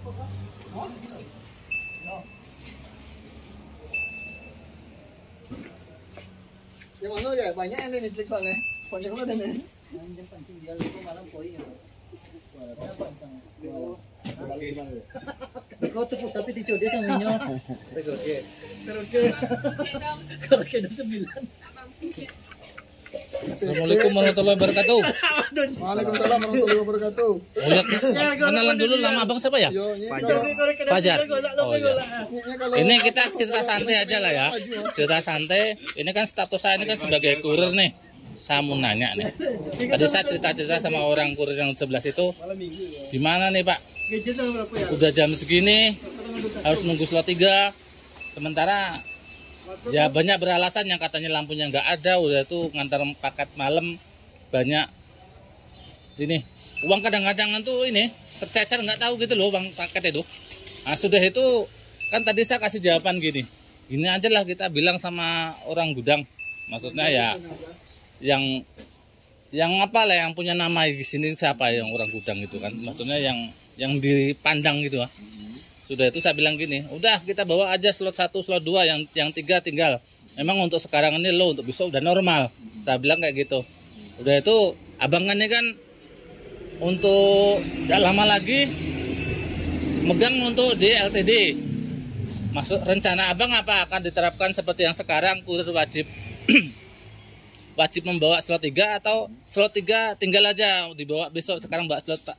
Yang mana ya banyak yang ini trik bang ya. Panjang lo dan ini. Yang pancing dia lupa malam koi ya. Kau tepuk tapi dicode sama nyo. Terus ke. Kalau kena 9. Assalamualaikum warahmatullahi wabarakatuh. Waalaikumsalam warahmatullahi wabarakatuh. Oh ya, kenalan dulu, nama abang siapa ya? Fajar. Oh ya. Ini kita cerita santai aja lah ya. Cerita santai. Ini kan status saya ini kan sebagai kurir nih. Saya mau nanya nih. Tadi saya cerita-cerita sama orang kurir yang 11 itu. Gimana nih Pak? Udah jam segini harus nunggu slot 3. Sementara ya banyak beralasan yang katanya lampunya nggak ada, udah tuh ngantar paket malam banyak ini uang kadang-kadang tuh ini tercecer nggak tahu gitu loh bang paket itu. Nah sudah itu kan tadi saya kasih jawaban gini aja lah kita bilang sama orang gudang, maksudnya ya yang apa lah yang punya nama di sini siapa yang orang gudang itu kan, maksudnya yang dipandang gitu lah. Sudah itu saya bilang gini, udah kita bawa aja slot 1, slot 2, yang 3 tinggal. Memang untuk sekarang ini lo untuk besok udah normal. Saya bilang kayak gitu. Udah itu abang kan ini kan untuk gak lama lagi megang untuk di LTD. Maksud rencana abang apa akan diterapkan seperti yang sekarang kurir wajib wajib membawa slot 3 atau slot 3 tinggal aja dibawa besok, sekarang bawa slot 1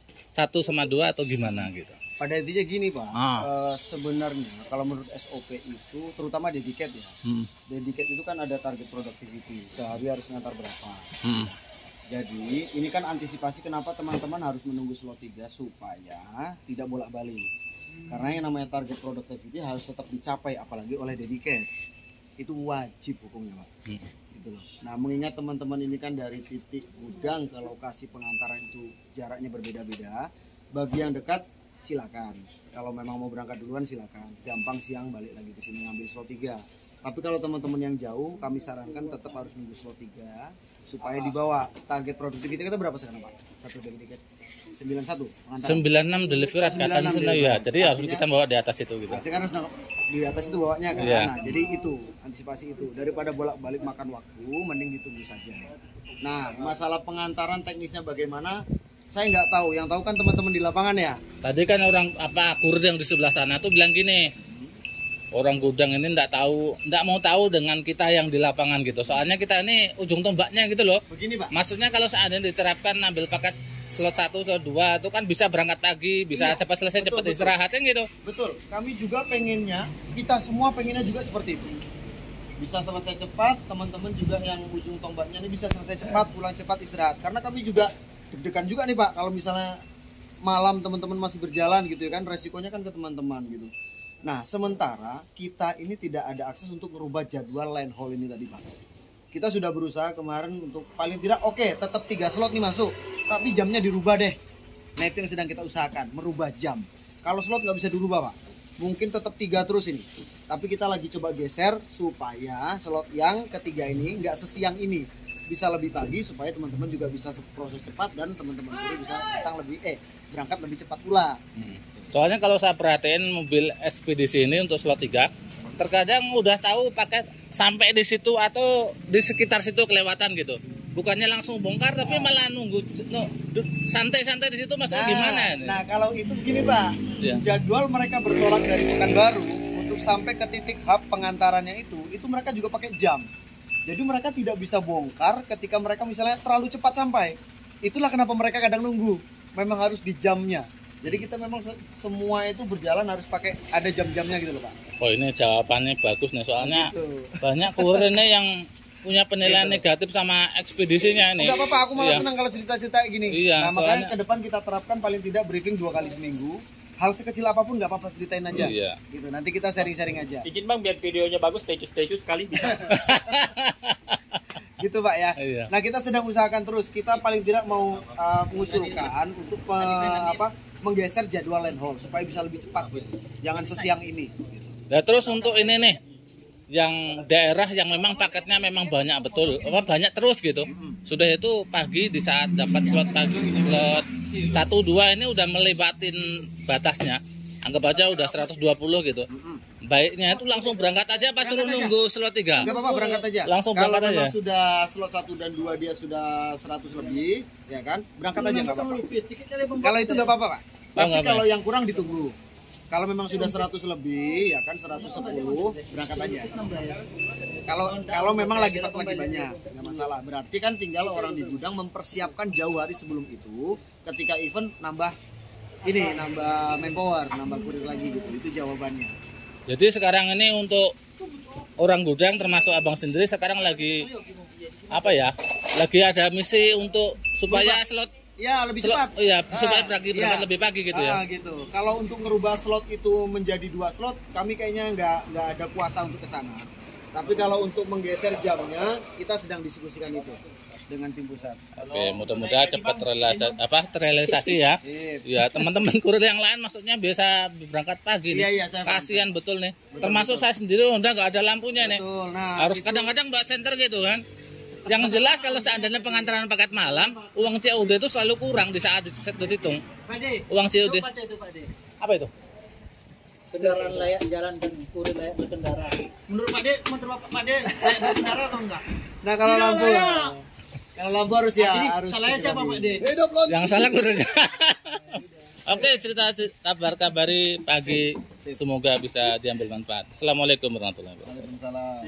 sama 2 atau gimana gitu. Pada intinya gini Pak, sebenarnya kalau menurut SOP itu terutama dedicated ya, dedicated itu kan ada target productivity, sehari harus ngantar berapa. Jadi ini kan antisipasi kenapa teman-teman harus menunggu slot 3 supaya tidak bolak-balik. Karena yang namanya target productivity harus tetap dicapai apalagi oleh dedicated. Itu wajib hukumnya Pak. Gitu loh. Nah mengingat teman-teman ini kan dari titik gudang ke lokasi pengantaran itu jaraknya berbeda-beda, bagi yang dekat silakan, kalau memang mau berangkat duluan silakan, gampang siang balik lagi ke sini ngambil slot 3. Tapi kalau teman-teman yang jauh kami sarankan tetap harus nunggu slot 3 supaya dibawa. Target produktivitas kita berapa sekarang Pak? Satu dari tiket 91 96 delivery katanya ya, jadi harus kita bawa di atas itu gitu. Sekarang harus di atas itu bawanya kan. Nah, jadi itu antisipasi itu, daripada bolak-balik makan waktu mending ditunggu saja. Nah masalah pengantaran teknisnya bagaimana saya nggak tahu, yang tahu kan teman-teman di lapangan ya. Tadi kan orang kurir yang di sebelah sana tuh bilang gini, orang gudang ini nggak mau tahu dengan kita yang di lapangan gitu. Soalnya kita ini ujung tombaknya gitu loh. Begini Pak. Maksudnya kalau seandainya diterapkan ambil paket slot 1, slot 2 itu kan bisa berangkat pagi, bisa cepat selesai, cepat istirahat kan gitu. Betul. Kami juga pengennya, kita semua pengennya juga seperti itu. Bisa selesai cepat, teman-teman juga yang ujung tombaknya ini bisa selesai cepat, pulang cepat, istirahat. Karena kami juga deg-degan juga nih Pak, kalau misalnya malam teman-teman masih berjalan gitu ya kan, resikonya kan ke teman-teman gitu. Nah sementara kita ini tidak ada akses untuk merubah jadwal line haul ini tadi Pak. Kita sudah berusaha kemarin untuk paling tidak tetap 3 slot nih masuk, tapi jamnya dirubah deh. Nah itu yang sedang kita usahakan, merubah jam. Kalau slot nggak bisa dirubah Pak, mungkin tetap 3 terus ini. Tapi kita lagi coba geser supaya slot yang ketiga ini nggak sesiang ini, bisa lebih pagi supaya teman-teman juga bisa proses cepat dan teman-teman bisa datang berangkat lebih cepat pula. Soalnya kalau saya perhatiin mobil ekspedisi ini untuk slot 3 terkadang udah tahu paket sampai di situ atau di sekitar situ kelewatan gitu. Bukannya langsung bongkar tapi malah nunggu santai-santai di situ, maksudnya gimana ini? Nah kalau itu begini Pak, jadwal mereka bertolak dari Pekanbaru untuk sampai ke titik hub pengantarannya itu mereka juga pakai jam. Jadi mereka tidak bisa bongkar ketika mereka misalnya terlalu cepat sampai. Itulah kenapa mereka kadang nunggu. Memang harus di jamnya. Jadi kita memang semua itu berjalan harus pakai ada jam-jamnya gitu loh Pak. Oh ini jawabannya bagus nih, soalnya banyak kurir ini yang punya penilaian negatif sama ekspedisinya ini. Enggak apa-apa, aku malah senang kalau cerita-cerita gini. Iya, nah makanya ke depan kita terapkan paling tidak briefing 2 kali seminggu. Hal sekecil apapun nggak apa-apa, ceritain aja. Gitu. Nanti kita sharing-sharing aja. Izin Bang biar videonya bagus, stay sekali bisa. Gitu Pak ya. Nah kita sedang usahakan terus. Kita paling tidak mau mengusulkan untuk menggeser jadwal line haul supaya bisa lebih cepat gitu. Jangan sesiang ini. Gitu. Nah terus untuk ini nih, yang daerah yang memang paketnya memang banyak betul, banyak terus gitu. Sudah itu pagi di saat dapat slot pagi, slot 1, 2 ini udah melewatin batasnya. anggap aja udah 120 gitu. Baiknya itu langsung berangkat aja pas suruh nunggu slot 3. Enggak apa-apa, berangkat aja. Langsung berangkat kalau aja. Kalau sudah slot 1 dan 2 dia sudah 100 lebih, ya kan? Berangkat aja enggak apa-apa. Kalau itu enggak apa-apa, Pak. Tapi kalau yang kurang ditunggu. Kalau memang sudah 100 lebih, ya kan 110, berangkat aja. Kalau memang lagi pas lagi banyak, nggak masalah. Berarti kan tinggal orang di gudang mempersiapkan jauh hari sebelum itu, ketika event nambah manpower, nambah kurir lagi gitu. Itu jawabannya. Jadi sekarang ini untuk orang gudang termasuk abang sendiri sekarang lagi apa ya? Lagi ada misi untuk supaya slot ya lebih cepat. Iya, supaya berangkat lebih pagi gitu ya. Gitu. Kalau untuk ngerubah slot itu menjadi 2 slot, kami kayaknya nggak ada kuasa untuk ke sana. Tapi kalau untuk menggeser jamnya, kita sedang diskusikan itu dengan tim pusat. Oke, mudah-mudahan cepat terrealisasi ya. Ya, teman-teman kurir yang lain maksudnya bisa berangkat pagi nih. Iya, kasihan betul nih. Termasuk saya sendiri udah nggak ada lampunya nih. Nah, harus kadang-kadang mbak center gitu kan. Yang jelas kalau seandainya pengantaran paket malam, uang COD itu selalu kurang di saat dihitung. Uang COD. Apa itu? Kendaraan layak jalan dan kurir layak berkendara. Menurut Pak De, layak berkendara atau enggak? Nah, kalau lampu harus harus. Salahnya siapa Pak De? Yang salah kurirnya. Oke, cerita kabari pagi semoga bisa diambil manfaat. Assalamualaikum warahmatullahi wabarakatuh. Waalaikumsalam.